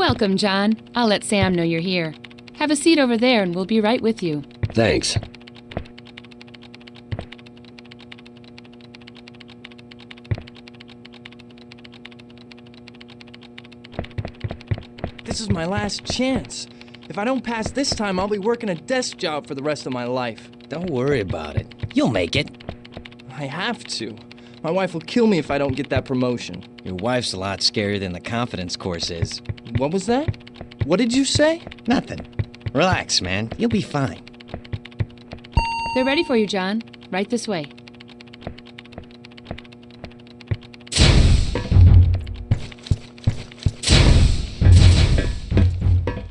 Welcome, John. I'll let Sam know you're here. Have a seat over there and we'll be right with you. Thanks. This is my last chance. If I don't pass this time, I'll be working a desk job for the rest of my life. Don't worry about it. You'll make it. I have to. My wife will kill me if I don't get that promotion. Your wife's a lot scarier than the confidence course is. What was that? What did you say? Nothing. Relax, man. You'll be fine. They're ready for you, John. Right this way.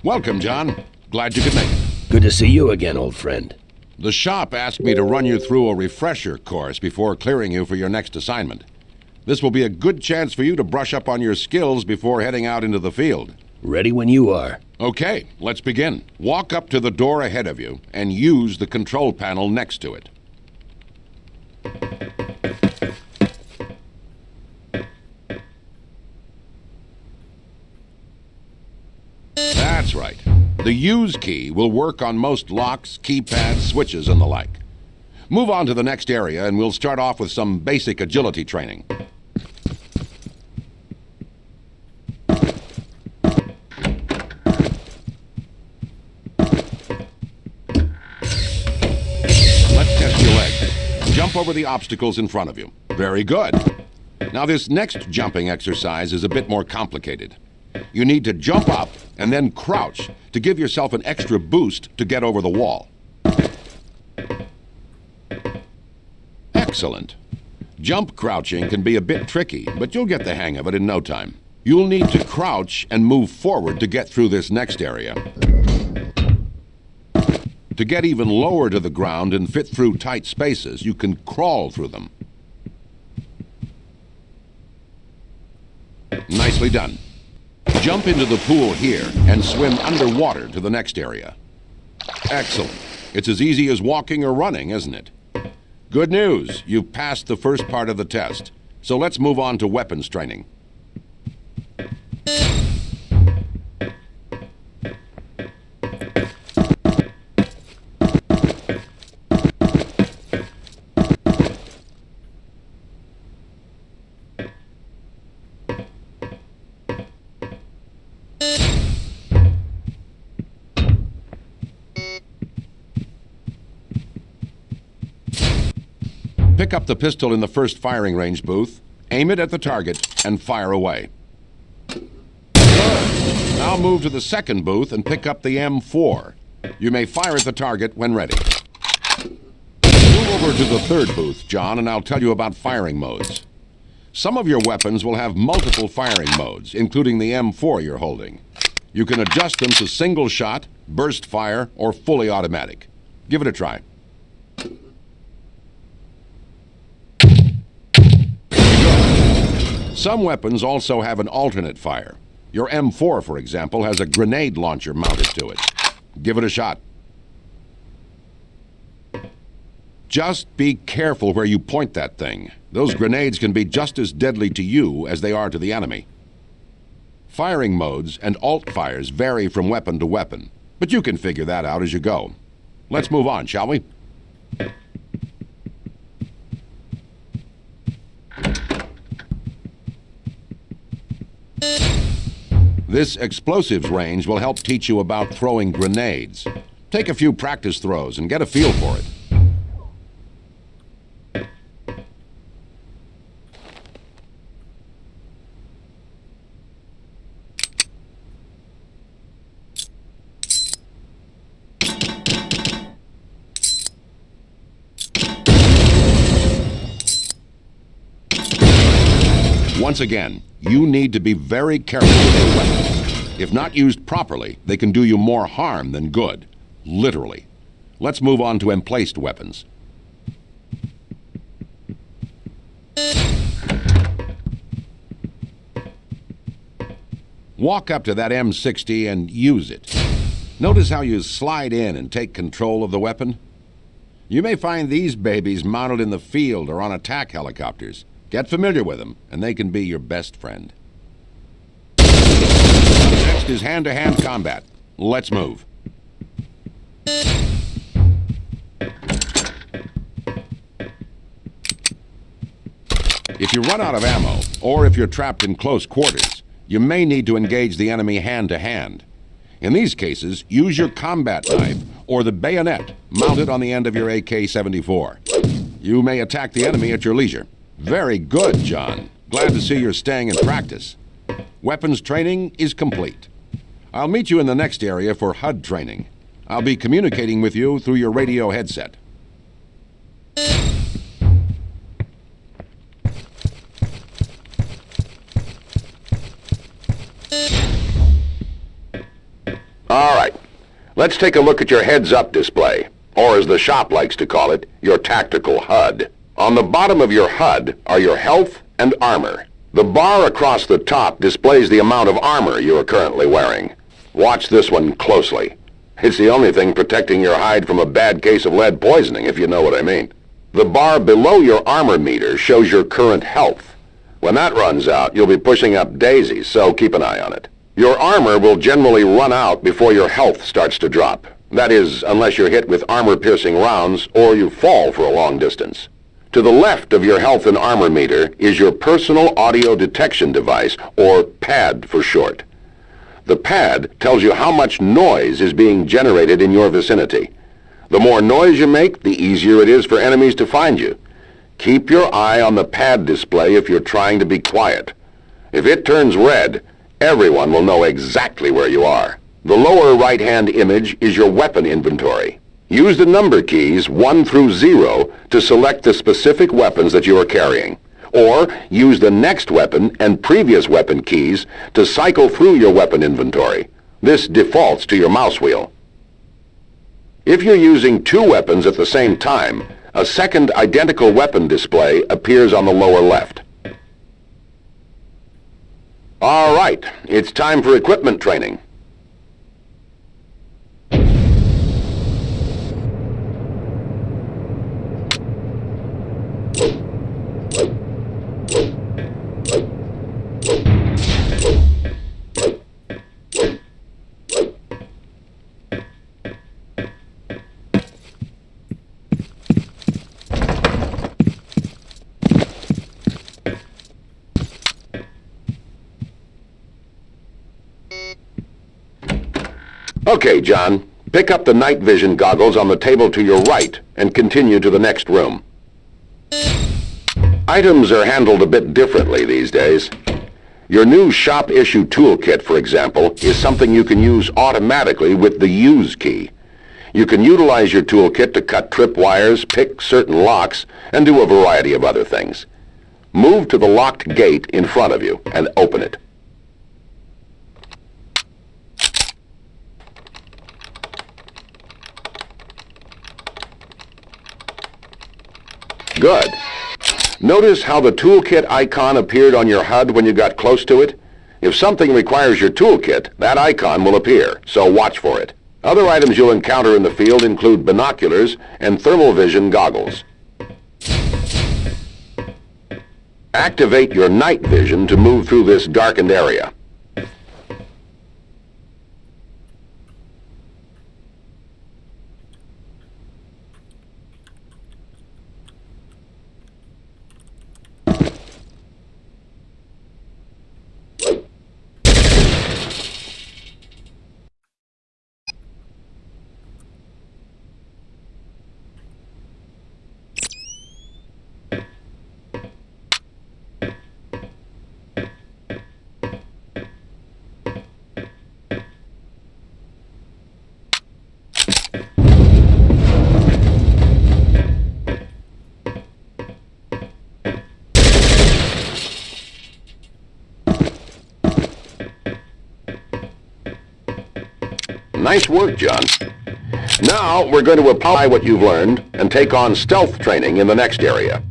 Welcome, John. Glad you could make it. Good to see you again, old friend. The shop asked me to run you through a refresher course before clearing you for your next assignment. This will be a good chance for you to brush up on your skills before heading out into the field. Ready when you are. Okay, let's begin. Walk up to the door ahead of you and use the control panel next to it. That's right. The use key will work on most locks, keypads, switches, and the like. Move on to the next area and we'll start off with some basic agility training. Let's test your legs. Jump over the obstacles in front of you. Very good. Now this next jumping exercise is a bit more complicated. You need to jump up and then crouch to give yourself an extra boost to get over the wall. Excellent. Jump crouching can be a bit tricky, but you'll get the hang of it in no time. You'll need to crouch and move forward to get through this next area. To get even lower to the ground and fit through tight spaces, you can crawl through them. Nicely done. Jump into the pool here and swim underwater to the next area. Excellent. It's as easy as walking or running, isn't it? Good news, you've passed the first part of the test. So let's move on to weapons training. Pick up the pistol in the first firing range booth, aim it at the target, and fire away. Good. Now move to the second booth and pick up the M4. You may fire at the target when ready. Move over to the third booth, John, and I'll tell you about firing modes. Some of your weapons will have multiple firing modes, including the M4 you're holding. You can adjust them to single shot, burst fire, or fully automatic. Give it a try. Some weapons also have an alternate fire. Your M4, for example, has a grenade launcher mounted to it. Give it a shot. Just be careful where you point that thing. Those grenades can be just as deadly to you as they are to the enemy. Firing modes and alt fires vary from weapon to weapon, but you can figure that out as you go. Let's move on, shall we? This explosives range will help teach you about throwing grenades. Take a few practice throws and get a feel for it. Once again, you need to be very careful with your weapons. If not used properly, they can do you more harm than good. Literally. Let's move on to emplaced weapons. Walk up to that M60 and use it. Notice how you slide in and take control of the weapon? You may find these babies mounted in the field or on attack helicopters. Get familiar with them, and they can be your best friend. That's Next is hand-to-hand combat. Let's move. If you run out of ammo, or if you're trapped in close quarters, you may need to engage the enemy hand-to-hand. In these cases, use your combat knife or the bayonet mounted on the end of your AK-74. You may attack the enemy at your leisure. Very good, John. Glad to see you're staying in practice. Weapons training is complete. I'll meet you in the next area for HUD training. I'll be communicating with you through your radio headset. All right, let's take a look at your heads-up display, or as the shop likes to call it, your tactical HUD. On the bottom of your HUD are your health and armor. The bar across the top displays the amount of armor you are currently wearing. Watch this one closely. It's the only thing protecting your hide from a bad case of lead poisoning, if you know what I mean. The bar below your armor meter shows your current health. When that runs out, you'll be pushing up daisies, so keep an eye on it. Your armor will generally run out before your health starts to drop. That is, unless you're hit with armor-piercing rounds or you fall for a long distance. To the left of your health and armor meter is your personal audio detection device, or PAD for short. The PAD tells you how much noise is being generated in your vicinity. The more noise you make, the easier it is for enemies to find you. Keep your eye on the PAD display if you're trying to be quiet. If it turns red, everyone will know exactly where you are. The lower right-hand image is your weapon inventory. Use the number keys 1 through 0 to select the specific weapons that you are carrying. Or use the next weapon and previous weapon keys to cycle through your weapon inventory. This defaults to your mouse wheel. If you're using 2 weapons at the same time, a second identical weapon display appears on the lower left. All right, it's time for equipment training. Okay, John. Pick up the night vision goggles on the table to your right and continue to the next room. Items are handled a bit differently these days. Your new shop-issue toolkit, for example, is something you can use automatically with the Use key. You can utilize your toolkit to cut tripwires, pick certain locks, and do a variety of other things. Move to the locked gate in front of you and open it. Good. Notice how the toolkit icon appeared on your HUD when you got close to it? If something requires your toolkit, that icon will appear, so watch for it. Other items you'll encounter in the field include binoculars and thermal vision goggles. Activate your night vision to move through this darkened area. Nice work, John. Now, we're going to apply what you've learned and take on stealth training in the next area.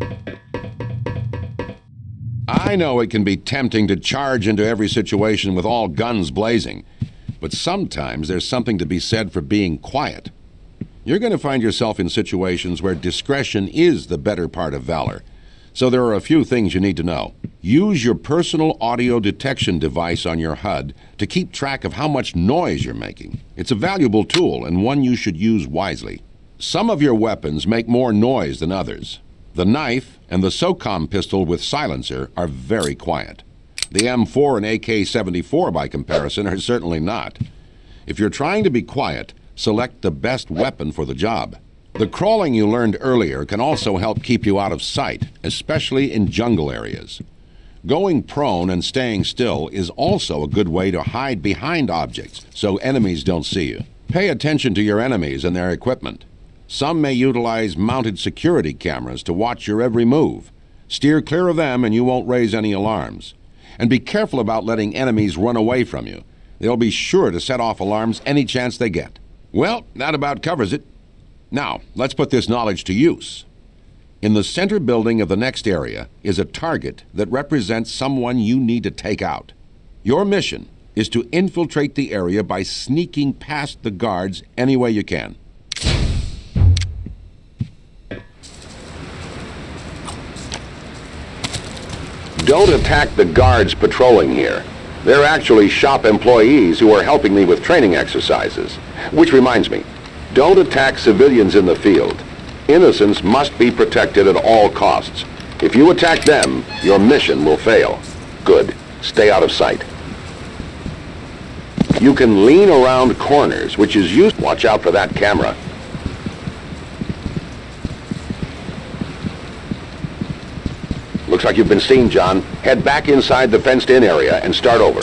I know it can be tempting to charge into every situation with all guns blazing, but sometimes there's something to be said for being quiet. You're going to find yourself in situations where discretion is the better part of valor. So there are a few things you need to know. Use your personal audio detection device on your HUD to keep track of how much noise you're making. It's a valuable tool and one you should use wisely. Some of your weapons make more noise than others. The knife and the SOCOM pistol with silencer are very quiet. The M4 and AK-74, by comparison, are certainly not. If you're trying to be quiet, select the best weapon for the job. The crawling you learned earlier can also help keep you out of sight, especially in jungle areas. Going prone and staying still is also a good way to hide behind objects so enemies don't see you. Pay attention to your enemies and their equipment. Some may utilize mounted security cameras to watch your every move. Steer clear of them and you won't raise any alarms. And be careful about letting enemies run away from you. They'll be sure to set off alarms any chance they get. Well, that about covers it. Now, let's put this knowledge to use. In the center building of the next area is a target that represents someone you need to take out. Your mission is to infiltrate the area by sneaking past the guards any way you can. Don't attack the guards patrolling here. They're actually shop employees who are helping me with training exercises. Which reminds me, don't attack civilians in the field. Innocents must be protected at all costs. If you attack them, your mission will fail. Good. Stay out of sight. You can lean around corners, which is used. Watch out for that camera. Looks like you've been seen, John. Head back inside the fenced-in area and start over.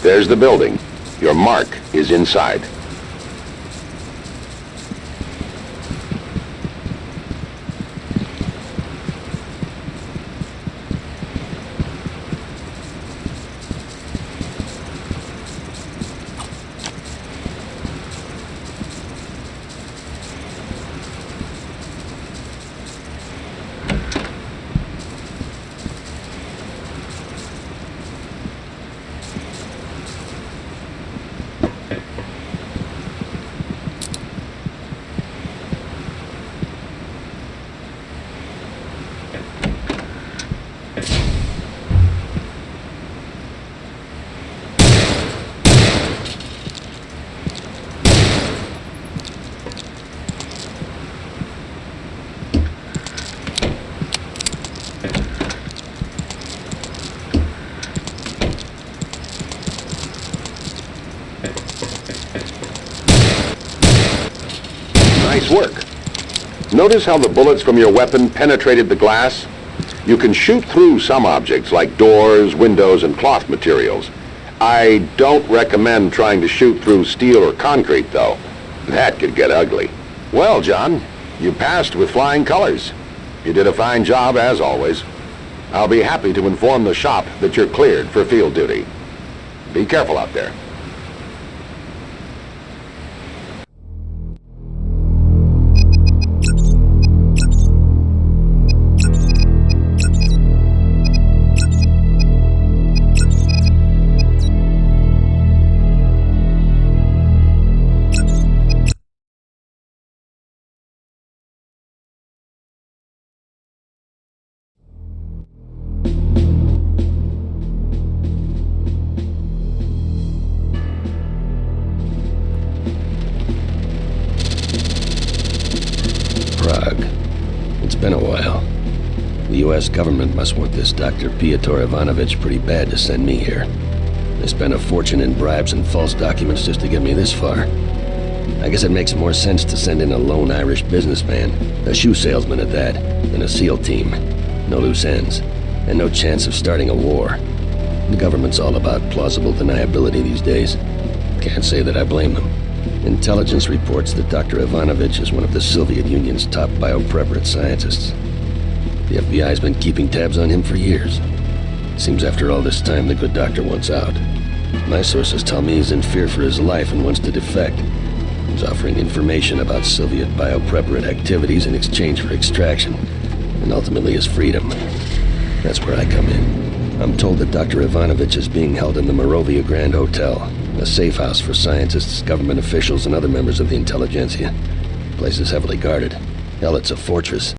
There's the building. Your mark is inside. Nice work. Notice how the bullets from your weapon penetrated the glass? You can shoot through some objects like doors, windows, and cloth materials. I don't recommend trying to shoot through steel or concrete, though. That could get ugly. Well, John, you passed with flying colors. You did a fine job, as always. I'll be happy to inform the shop that you're cleared for field duty. Be careful out there. Prague. It's been a while. The U.S. government must want this Dr. Pyotr Ivanovich pretty bad to send me here. They spent a fortune in bribes and false documents just to get me this far. I guess it makes more sense to send in a lone Irish businessman, a shoe salesman at that, than a SEAL team. No loose ends, and no chance of starting a war. The government's all about plausible deniability these days. Can't say that I blame them. Intelligence reports that Dr. Ivanovich is one of the Soviet Union's top biopreparate scientists. The FBI's been keeping tabs on him for years. Seems after all this time, the good doctor wants out. My sources tell me he's in fear for his life and wants to defect. He's offering information about Soviet biopreparate activities in exchange for extraction, and ultimately his freedom. That's where I come in. I'm told that Dr. Ivanovich is being held in the Morovia Grand Hotel, a safe house for scientists, government officials, and other members of the intelligentsia. The place is heavily guarded. Hell, it's a fortress.